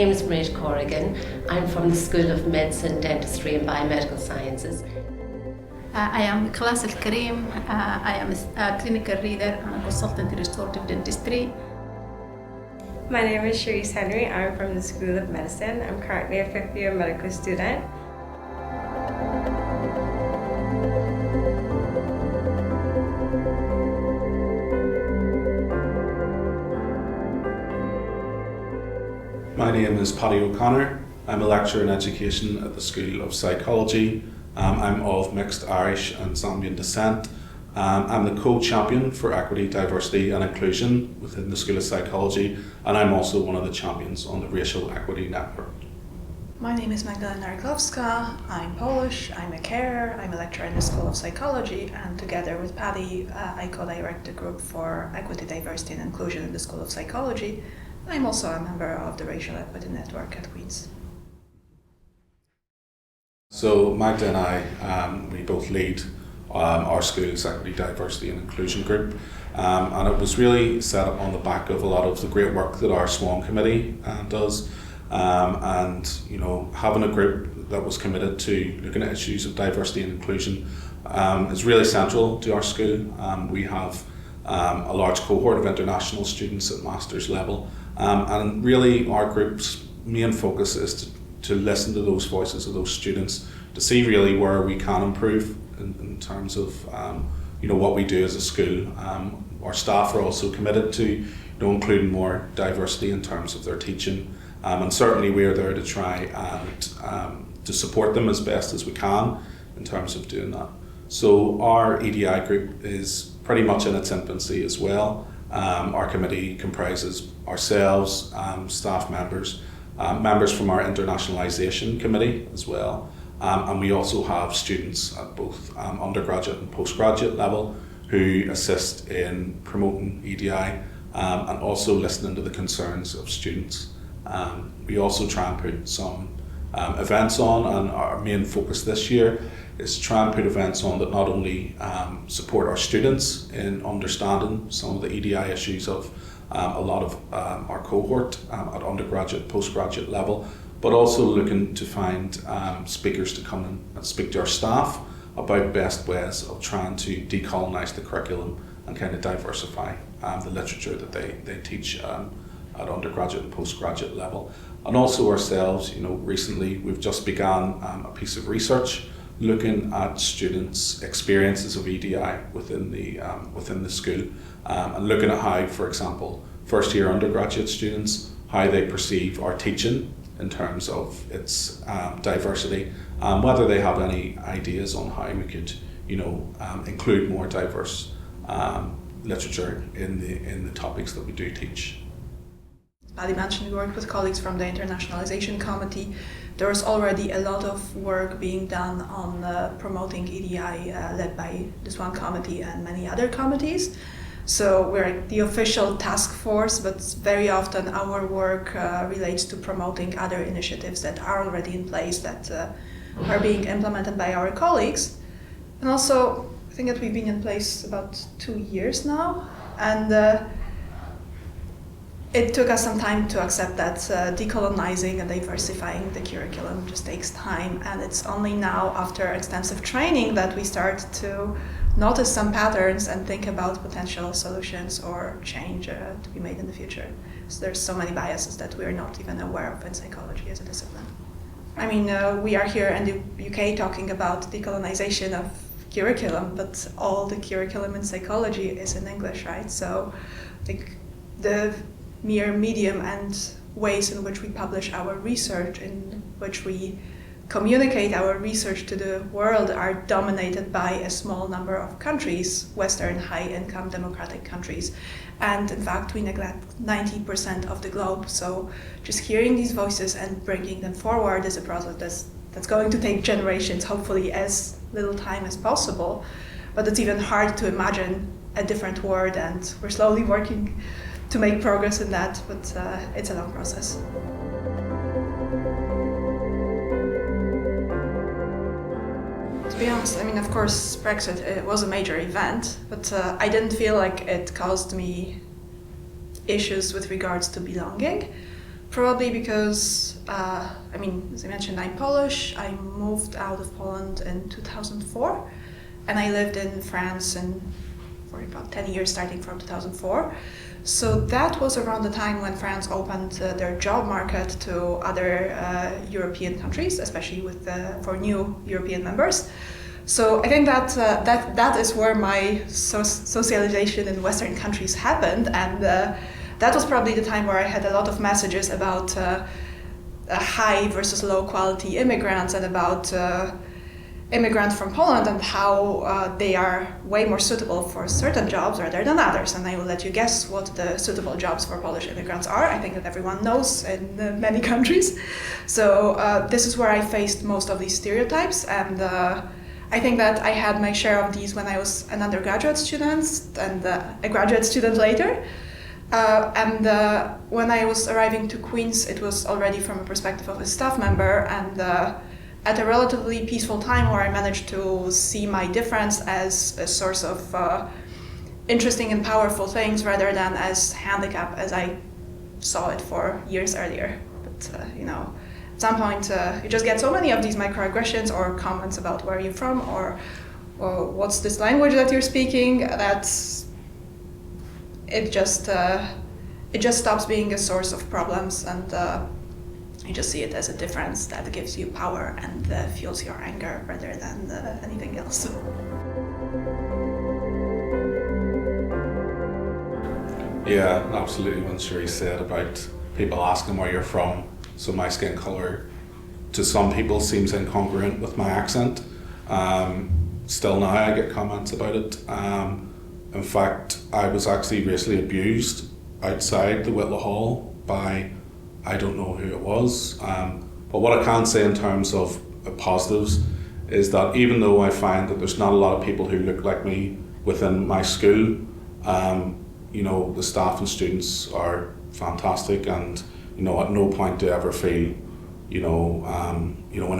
name is Marie Corrigan. I'm from the School of Medicine, Dentistry and Biomedical Sciences. I am Class Al-Karim. I am a clinical reader and a consultant in restorative dentistry. My name is Cherise Henry. I'm from the School of Medicine. I'm currently a fifth year medical student. My name is Paddy O'Connor. I'm a lecturer in education at the School of Psychology. I'm of mixed Irish and Zambian descent. I'm the co-champion for equity, diversity and inclusion within the School of Psychology, and I'm also one of the champions on the Racial Equity Network. My name is Magdalena Rychlowska. I'm Polish, I'm a carer, I'm a lecturer in the School of Psychology, and together with Paddy, I co-direct the group for equity, diversity and inclusion in the School of Psychology. I'm also a member of the Racial Equity Network at Queen's. So Magda and I, we both lead our school's equity, diversity and inclusion group, and it was really set up on the back of a lot of the great work that our SWAN committee does, and having a group that was committed to looking at issues of diversity and inclusion is really central to our school. We have a large cohort of international students at master's level, and really our group's main focus is to listen to those voices of those students, to see really where we can improve in terms of what we do as a school. Our staff are also committed to including more diversity in terms of their teaching, and certainly we are there to try and to support them as best as we can in terms of doing that. So our EDI group is pretty much in its infancy as well. Our committee comprises ourselves, staff members, members from our internationalisation committee as well, and we also have students at both undergraduate and postgraduate level who assist in promoting EDI and also listening to the concerns of students. We also try and put some events on, and our main focus this year is to try and put events on that not only support our students in understanding some of the EDI issues of a lot of our cohort at undergraduate, postgraduate level, but also looking to find speakers to come in and speak to our staff about best ways of trying to decolonise the curriculum and kind of diversify the literature that they teach at undergraduate and postgraduate level. And also ourselves, recently we've just begun a piece of research looking at students' experiences of EDI within the school, and looking at how, for example, first year undergraduate students, how they perceive our teaching in terms of its diversity, whether they have any ideas on how we could include more diverse literature in the topics that we do teach. Paddy mentioned we worked with colleagues from the Internationalization Committee. There's already a lot of work being done on promoting EDI led by this one committee and many other committees. So we're the official task force, but very often our work relates to promoting other initiatives that are already in place that are being implemented by our colleagues. And also, I think that we've been in place about 2 years now, and it took us some time to accept that decolonizing and diversifying the curriculum just takes time, and it's only now after extensive training that we start to notice some patterns and think about potential solutions or change to be made in the future. So there's so many biases that we're not even aware of in psychology as a discipline. I mean, we are here in the UK talking about decolonization of curriculum, but all the curriculum in psychology is in English, right? So I think the mere medium and ways in which we publish our research, in which we communicate our research to the world, are dominated by a small number of countries, Western high-income democratic countries. And in fact, we neglect 90% of the globe. So just hearing these voices and bringing them forward is a process that's going to take generations, hopefully as little time as possible. But it's even hard to imagine a different world, and we're slowly working to make progress in that, but it's a long process. To be honest, I mean, of course, Brexit, it was a major event, but I didn't feel like it caused me issues with regards to belonging. Probably because, as I mentioned, I'm Polish. I moved out of Poland in 2004, and I lived in France for about 10 years, starting from 2004. So that was around the time when France opened their job market to other European countries, especially for new European members. So I think that is where my socialization in Western countries happened, and that was probably the time where I had a lot of messages about high versus low quality immigrants, and about immigrants from Poland and how they are way more suitable for certain jobs rather than others. And I will let you guess what the suitable jobs for Polish immigrants are. I think that everyone knows in many countries. So this is where I faced most of these stereotypes, and I think that I had my share of these when I was an undergraduate student and a graduate student later. When I was arriving to Queen's, it was already from a perspective of a staff member, and at a relatively peaceful time where I managed to see my difference as a source of interesting and powerful things rather than as handicap as I saw it for years earlier. But at some point you just get so many of these microaggressions or comments about where you're from or what's this language that you're speaking, that it just stops being a source of problems, and you just see it as a difference that gives you power and fuels your anger rather than anything else. Yeah, absolutely. What Sherry said about people asking where you're from, so my skin colour to some people seems incongruent with my accent. Still now I get comments about it. In fact, I was actually recently abused outside the Whitlow Hall by, I don't know who it was, but what I can say in terms of positives is that even though I find that there's not a lot of people who look like me within my school, the staff and students are fantastic, and at no point do I ever feel in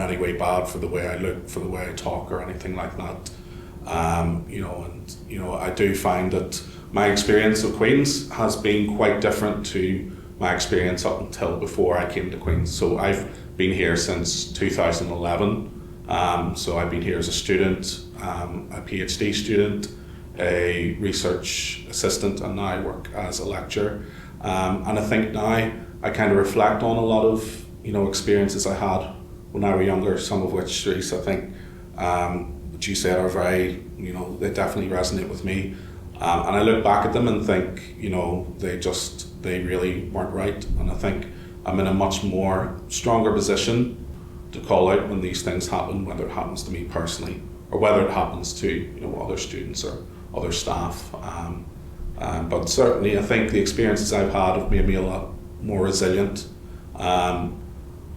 any way bad for the way I look, for the way I talk, or anything like that. I do find that my experience of Queen's has been quite different to my experience up until before I came to Queen's. So I've been here since 2011. So I've been here as a student, a PhD student, a research assistant, and now I work as a lecturer. And I think now I kind of reflect on a lot of experiences I had when I was younger, some of which, Therese, I think what you said are very, they definitely resonate with me. And I look back at them and think, they really weren't right. And I think I'm in a much more stronger position to call out when these things happen, whether it happens to me personally or whether it happens to other students or other staff. But certainly I think the experiences I've had have made me a lot more resilient.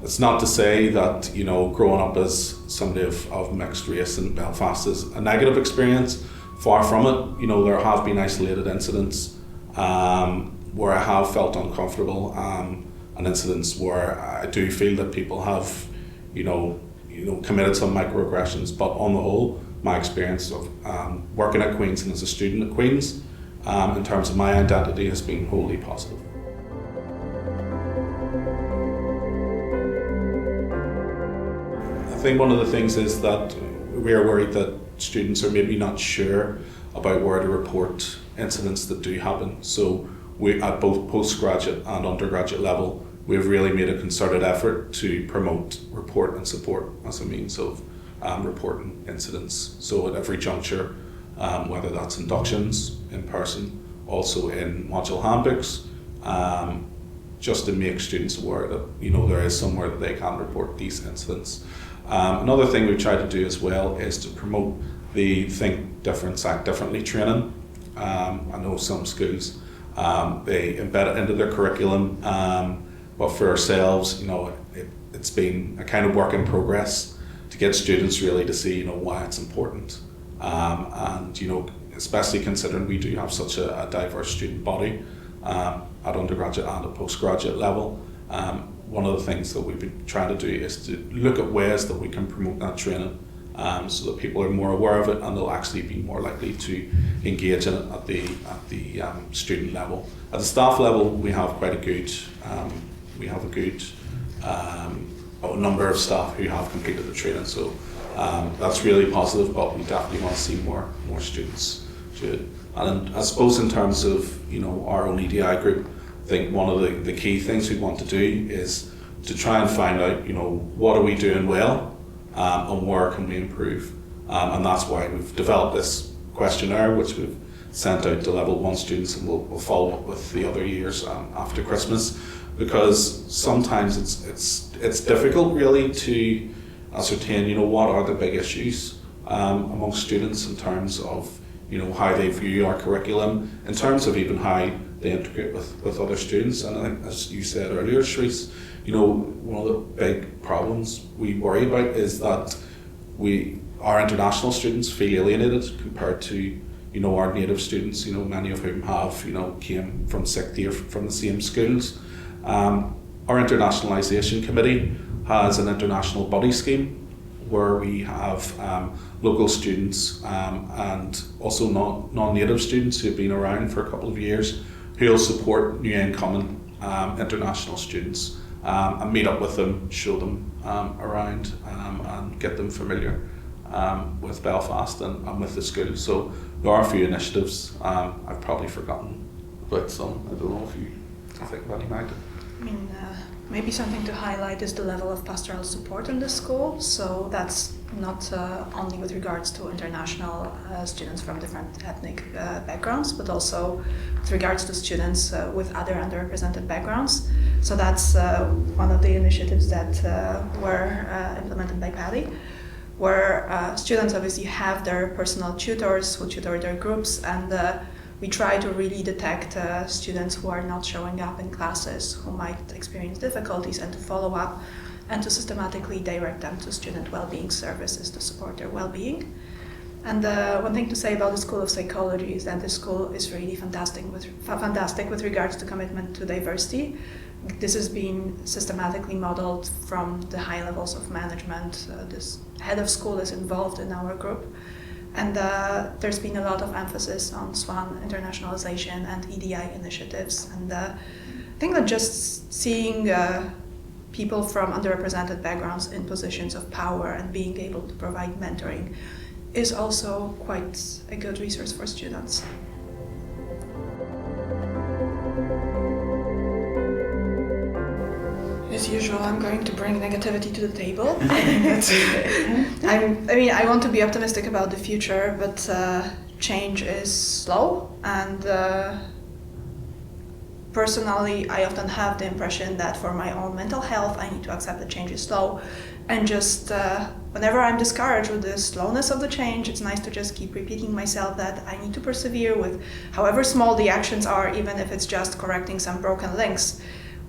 It's not to say that growing up as somebody of mixed race in Belfast is a negative experience. Far from it. There have been isolated incidents where I have felt uncomfortable, and incidents where I do feel that people have committed some microaggressions. But on the whole, my experience of working at Queen's and as a student at Queen's, in terms of my identity, has been wholly positive. I think one of the things is that we are worried that students are maybe not sure about where to report incidents that do happen. So we, at both postgraduate and undergraduate level, we've really made a concerted effort to promote report and support as a means of reporting incidents. So at every juncture, whether that's inductions in person, also in module handbooks, just to make students aware that there is somewhere that they can report these incidents. Another thing we try to do as well is to promote the Think Different, Act Differently training. I know some schools, they embed it into their curriculum, but for ourselves, it's been a kind of work in progress to get students really to see, why it's important. And, especially considering we do have such a diverse student body at undergraduate and at postgraduate level. One of the things that we've been trying to do is to look at ways that we can promote that training, so that people are more aware of it and they'll actually be more likely to engage in it at the student level. At the staff level, we have quite a good we have a good a number of staff who have completed the training. So that's really positive, but we definitely want to see more students do it. And I suppose in terms of our own EDI group, I think one of the key things we want to do is to try and find out what are we doing well and where can we improve. And that's why we've developed this questionnaire, which we've sent out to level 1 students, and we'll follow up with the other years after Christmas, because sometimes it's difficult really to ascertain what are the big issues amongst students in terms of how they view our curriculum, in terms of even how they integrate with other students. And I think, as you said earlier, Sharice, one of the big problems we worry about is that our international students feel alienated compared to our native students, many of whom have came from 60 or from the same schools. Our internationalisation committee has an international buddy scheme where we have local students and also non-native students who have been around for a couple of years who will support new incoming international students and meet up with them, show them around and get them familiar with Belfast and with the school. So there are a few initiatives. I've probably forgotten about some. I don't know if you think about any, Magda. I mean, maybe something to highlight is the level of pastoral support in the school. So that's not only with regards to international students from different ethnic backgrounds, but also with regards to students with other underrepresented backgrounds. So that's one of the initiatives that were implemented by Paddy, where students obviously have their personal tutors who tutor their groups, and we try to really detect students who are not showing up in classes, who might experience difficulties, and to follow up and to systematically direct them to student well-being services to support their well-being. And one thing to say about the School of Psychology is that the school is really fantastic with regards to commitment to diversity. This has been systematically modeled from the high levels of management. This head of school is involved in our group. And there's been a lot of emphasis on SWAN internationalization and EDI initiatives. And I think that just seeing people from underrepresented backgrounds in positions of power and being able to provide mentoring is also quite a good resource for students. As usual, I'm going to bring negativity to the table. I want to be optimistic about the future, but change is slow, and personally, I often have the impression that for my own mental health, I need to accept that change is slow, and just whenever I'm discouraged with the slowness of the change, it's nice to just keep repeating myself that I need to persevere with however small the actions are, even if it's just correcting some broken links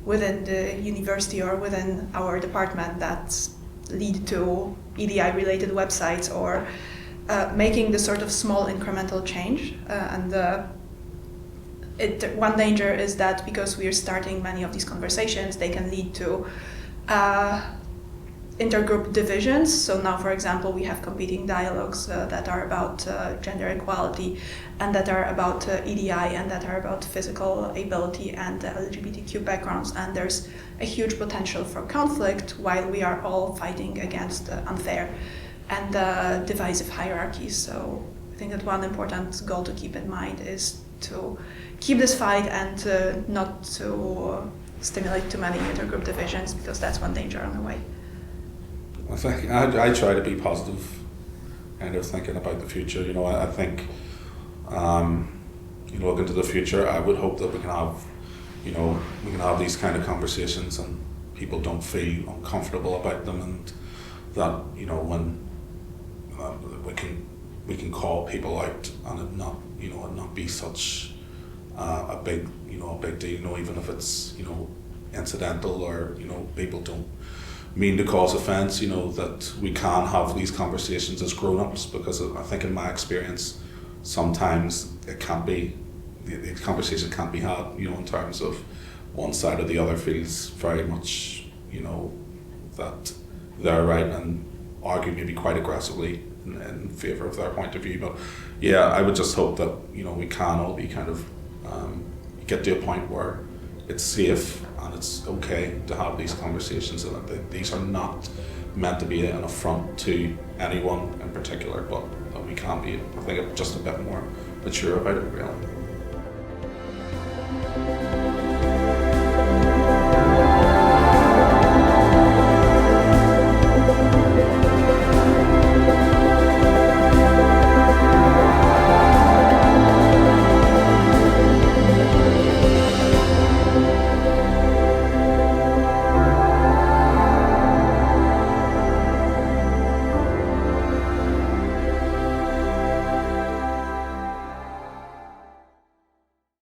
within the university or within our department that lead to EDI-related websites, or making the sort of small incremental change. One danger is that because we are starting many of these conversations, they can lead to intergroup divisions. So now, for example, we have competing dialogues that are about gender equality, and that are about EDI, and that are about physical ability and LGBTQ backgrounds. And there's a huge potential for conflict while we are all fighting against unfair and divisive hierarchies. So I think that one important goal to keep in mind is to keep this fight and not to stimulate too many intergroup divisions, because that's one danger on the way. I think I try to be positive, kind of thinking about the future. I think, looking to the future, I would hope that we can have these kind of conversations and people don't feel uncomfortable about them, and that when we can call people out and it not be such a big deal. Even if it's incidental, or people don't mean to cause offence, that we can have these conversations as grown-ups, because I think in my experience sometimes the conversation can't be had in terms of one side or the other feels very much that they're right and argue maybe quite aggressively in favour of their point of view. But yeah, I would just hope that we can all be kind of get to a point where it's safe and it's okay to have these conversations, and that these are not meant to be an affront to anyone in particular, but that we can be, I think, just a bit more mature about it, really.